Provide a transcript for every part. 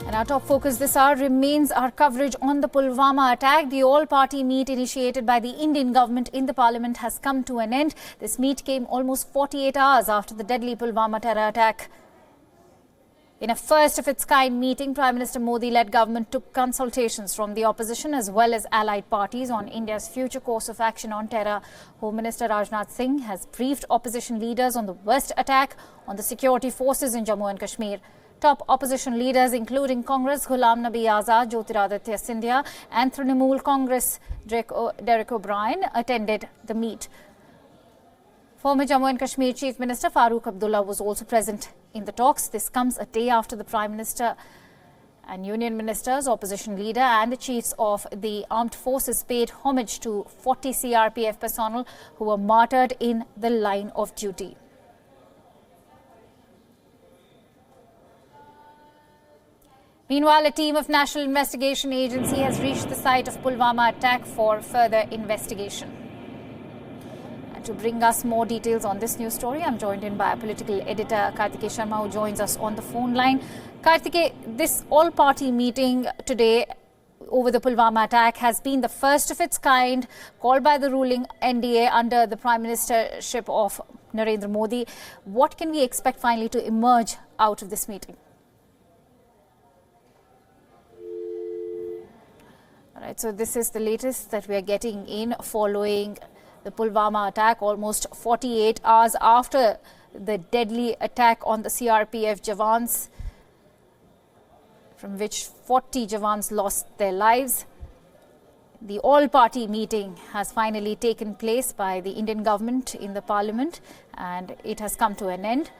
And our top focus this hour remains our coverage on the Pulwama attack. The all-party meet initiated by the Indian government in the parliament has come to an end. This meet came almost 48 hours after the deadly Pulwama terror attack. In a first-of-its-kind meeting, Prime Minister Modi-led government took consultations from the opposition as well as allied parties on India's future course of action on terror. Home Minister Rajnath Singh has briefed opposition leaders on the worst attack on the security forces in Jammu and Kashmir. Top opposition leaders including Congress Ghulam Nabi Azad, Jyotiraditya Scindia and Trinamool Congress Derek O'Brien attended the meet. Former Jammu and Kashmir Chief Minister Farooq Abdullah was also present in the talks. This comes a day after the Prime Minister and Union Ministers, opposition leader and the chiefs of the armed forces paid homage to 40 CRPF personnel who were martyred in the line of duty. Meanwhile, a team of National Investigation Agency has reached the site of Pulwama attack for further investigation. And to bring us more details on this news story, I'm joined in by our political editor Kartikeya Sharma, who joins us on the phone line. Kartikeya, this all-party meeting today over the Pulwama attack has been the first of its kind, called by the ruling NDA under the Prime Ministership of Narendra Modi. What can we expect finally to emerge out of this meeting? Right, so this is the latest that we are getting in following the Pulwama attack, almost 48 hours after the deadly attack on the CRPF Jawans, from which 40 Jawans lost their lives. The all-party meeting has finally taken place by the Indian government in the parliament and it has come to an end.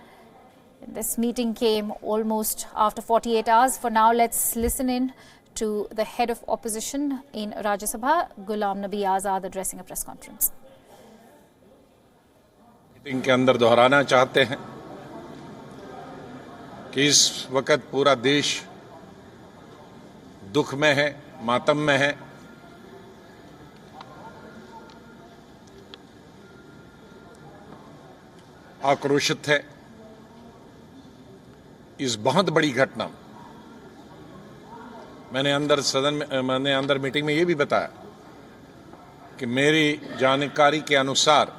This meeting came almost after 48 hours. For now, let's listen in to the head of opposition in Rajya Sabha, Ghulam Nabi Azad, addressing a press conference. Meeting के अंदर दोहराना चाहते हैं कि इस वक्त पूरा देश दुख में है, मातम में है। आक्रोशित है इस बहुत बड़ी घटना। मैंने अंदर मीटिंग में ये भी बताया कि मेरी जानकारी के अनुसार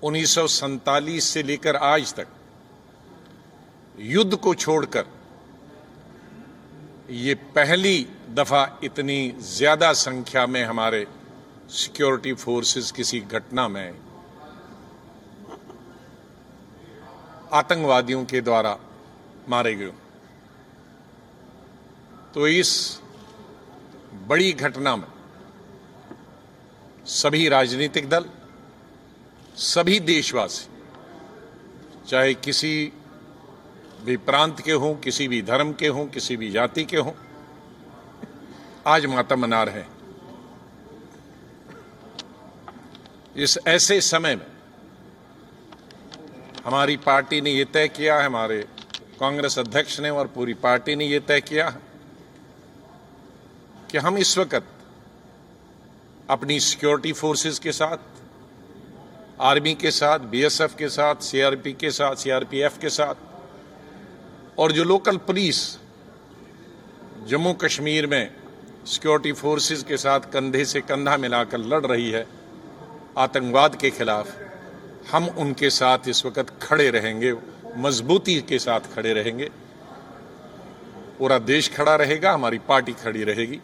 1947 से लेकर आज तक युद्ध को छोड़कर ये पहली दफा इतनी ज्यादा संख्या में हमारे सिक्योरिटी फोर्सेस किसी घटना में आतंकवादियों के द्वारा मारे गए। तो इस बड़ी घटना में सभी राजनीतिक दल, सभी देशवासी, चाहे किसी भी प्रांत के हों, किसी भी धर्म के हों, किसी भी जाति के हों, आज मातम मना रहे हैं। इस ऐसे समय में हमारी पार्टी ने यह तय किया है, हमारे कांग्रेस अध्यक्ष ने और पूरी पार्टी ने यह तय किया है कि हम इस वक्त अपनी सिक्योरिटी फोर्सेस के साथ, आर्मी के साथ, बीएसएफ के साथ, सीआरपी के साथ, सीआरपीएफ के साथ और जो लोकल पुलिस जम्मू कश्मीर में सिक्योरिटी फोर्सेस के साथ कंधे से कंधा मिलाकर लड़ रही है आतंकवाद के खिलाफ, हम उनके साथ इस वक्त खड़े रहेंगे, मजबूती के साथ खड़े रहेंगे। पूरा देश खड़ा रहेगा, हमारी पार्टी खड़ी रहेगी।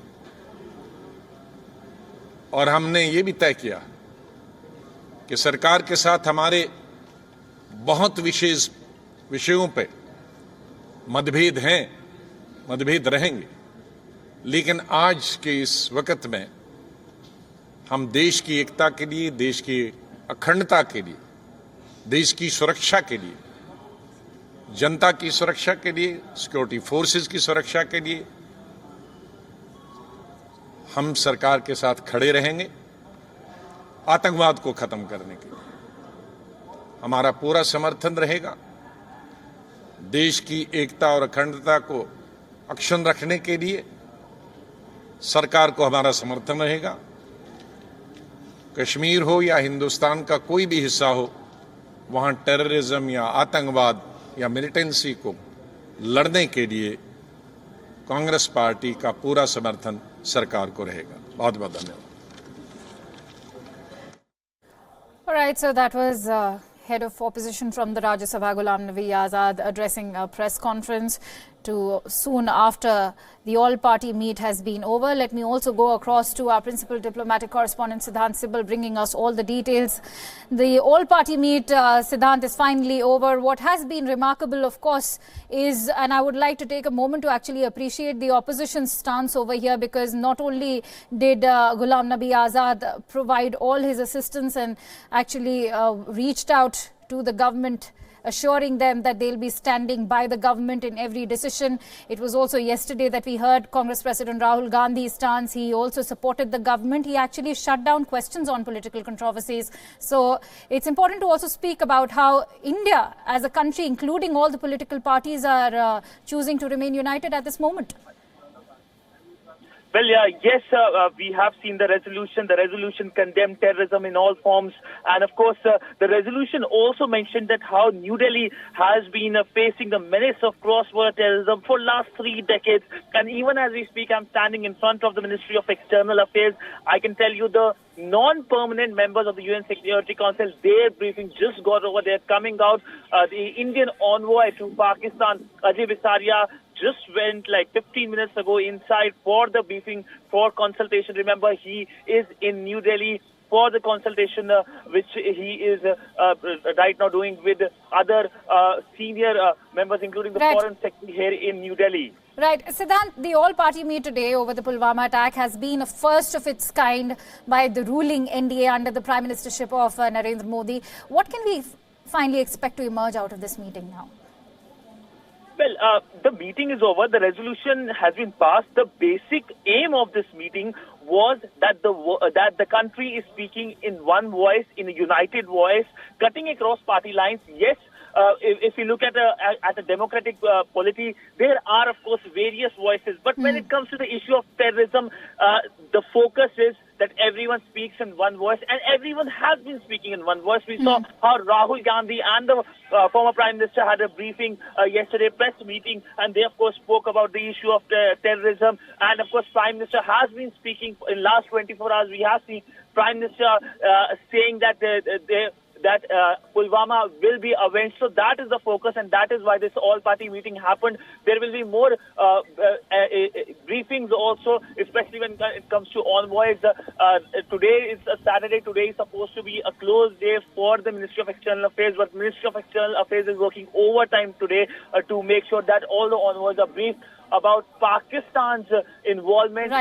और हमने ये भी तय किया कि सरकार के साथ हमारे बहुत विशेष विषयों पे मतभेद हैं, मतभेद रहेंगे, लेकिन आज के इस वक्त में हम देश की एकता के लिए, देश की अखंडता के लिए, देश की सुरक्षा के लिए, जनता की सुरक्षा के लिए, सिक्योरिटी फोर्सेस की सुरक्षा के लिए हम सरकार के साथ खड़े रहेंगे। आतंकवाद को खत्म करने के लिए हमारा पूरा समर्थन रहेगा। देश की एकता और अखंडता को अक्षुण्ण रखने के लिए सरकार को हमारा समर्थन रहेगा। कश्मीर हो या हिंदुस्तान का कोई भी हिस्सा हो, वहां टेररिज्म या आतंकवाद या मिलिटेंसी को लड़ने के लिए कांग्रेस पार्टी का पूरा समर्थन सरकार को रहेगा। बहुत बहुत धन्यवाद। All right, so that was head of opposition from the Rajya Sabha, Ghulam Nabi Azad, addressing a press conference to soon after the all-party meet has been over. Let me also go across to our principal diplomatic correspondent, Siddhant Sibal, bringing us all the details. The all-party meet, Siddhant, is finally over. What has been remarkable, of course, is, and I would like to take a moment to actually appreciate the opposition's stance over here, because not only did Ghulam Nabi Azad provide all his assistance and actually reached out to the government, assuring them that they'll be standing by the government in every decision. It was also yesterday that we heard Congress President Rahul Gandhi's stance. He also supported the government. He actually shut down questions on political controversies. So it's important to also speak about how India as a country, including all the political parties, are choosing to remain united at this moment. Well, yes, we have seen the resolution. The resolution condemned terrorism in all forms. And of course, the resolution also mentioned that how New Delhi has been facing the menace of cross-border terrorism for last 3 decades. And even as we speak, I'm standing in front of the Ministry of External Affairs. I can tell you the non-permanent members of the UN Security Council, their briefing just got over. They're coming out. The Indian envoy to Pakistan, Ajay Visaria, just went like 15 minutes ago inside for the briefing, for consultation. Remember, he is in New Delhi for the consultation, which he is right now doing with other senior members, including the Foreign Secretary here in New Delhi. Right. Siddhant, the all-party meet today over the Pulwama attack has been a first of its kind by the ruling NDA under the Prime Ministership of Narendra Modi. What can we finally expect to emerge out of this meeting now? Well, the meeting is over. The resolution has been passed. The basic aim of this meeting was that the country is speaking in one voice, in a united voice, cutting across party lines. Yes, if you look at a democratic polity, there are, of course, various voices. But when it comes to the issue of terrorism, the focus is that everyone speaks in one voice, and everyone has been speaking in one voice. We saw how Rahul Gandhi and the former Prime Minister had a briefing yesterday, press meeting, and they, of course, spoke about the issue of terrorism. And, of course, Prime Minister has been speaking in last 24 hours. We have seen Prime Minister saying that Pulwama will be avenged. So that is the focus, and that is why this all-party meeting happened. There will be more briefings also, especially when it comes to envoys. Today is a Saturday. Today is supposed to be a closed day for the Ministry of External Affairs, but Ministry of External Affairs is working overtime today to make sure that all the envoys are briefed about Pakistan's involvement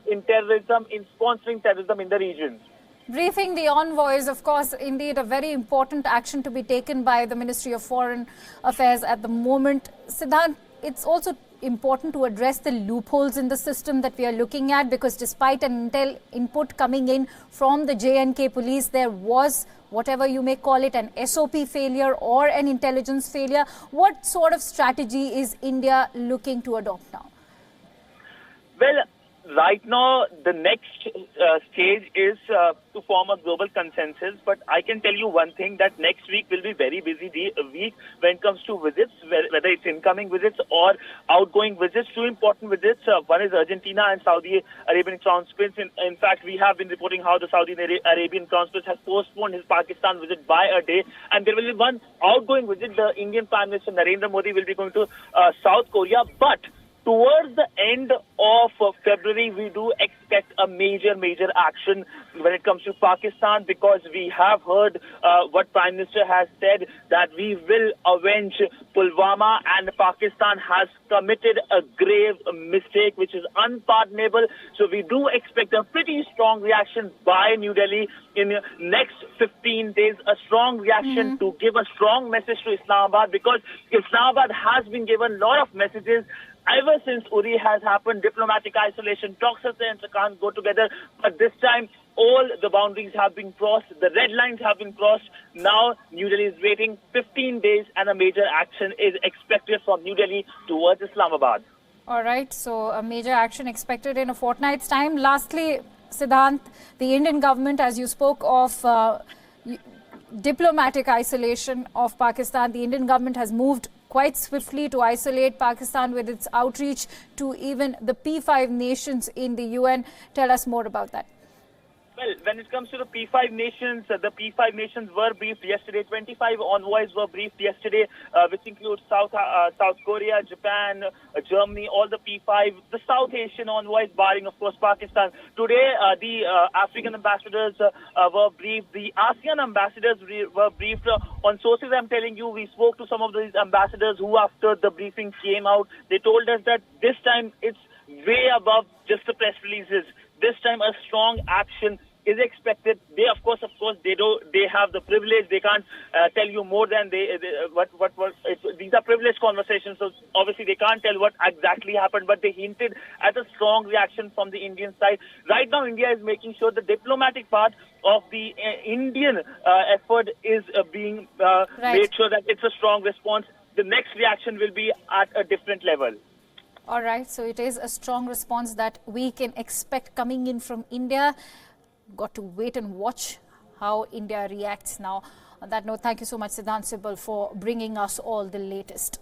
in terrorism, in sponsoring terrorism in the region. Briefing the envoys, of course, indeed a very important action to be taken by the Ministry of Foreign Affairs at the moment. Siddhant, it's also important to address the loopholes in the system that we are looking at, because despite an intel input coming in from the J&K police, there was, whatever you may call it, an SOP failure or an intelligence failure. What sort of strategy is India looking to adopt now? Well, right now, the next stage is to form a global consensus. But I can tell you one thing, that next week will be very busy week when it comes to visits, whether it's incoming visits or outgoing visits. Two important visits. One is Argentina and Saudi Arabian Crown Prince. In fact, we have been reporting how the Saudi Arabian Crown Prince has postponed his Pakistan visit by a day. And there will be one outgoing visit. The Indian Prime Minister Narendra Modi will be going to South Korea. But towards the end of February, we do expect a major action when it comes to Pakistan, because we have heard what Prime Minister has said, that we will avenge Pulwama, and Pakistan has committed a grave mistake which is unpardonable. So we do expect a pretty strong reaction by New Delhi in the next 15 days, a strong reaction to give a strong message to Islamabad, because Islamabad has been given a lot of messages ever since Uri has happened. Diplomatic isolation, talks can't go together. But this time, all the boundaries have been crossed. The red lines have been crossed. Now, New Delhi is waiting 15 days, and a major action is expected from New Delhi towards Islamabad. All right. So, a major action expected in a fortnight's time. Lastly, Siddhant, the Indian government, as you spoke of diplomatic isolation of Pakistan, the Indian government has moved quite swiftly to isolate Pakistan with its outreach to even the P5 nations in the UN. Tell us more about that. Well, when it comes to the P5 nations, the P5 nations were briefed yesterday. 25 envoys were briefed yesterday, which includes South Korea, Japan, Germany, all the P5, the South Asian envoys, barring, of course, Pakistan. Today, the African ambassadors were briefed. The ASEAN ambassadors were briefed. On sources, I'm telling you, we spoke to some of these ambassadors who, after the briefing came out, they told us that this time it's way above just the press releases. This time, a strong action is expected. They, of course, they have the privilege. They can't tell you more than these are privileged conversations. So obviously they can't tell what exactly happened, but they hinted at a strong reaction from the Indian side. Right now, India is making sure the diplomatic part of the Indian effort is being made sure that it's a strong response. The next reaction will be at a different level. All right, so it is a strong response that we can expect coming in from India. Got to wait and watch how India reacts now. On that note, thank you so much, Siddhant Sibal, for bringing us all the latest.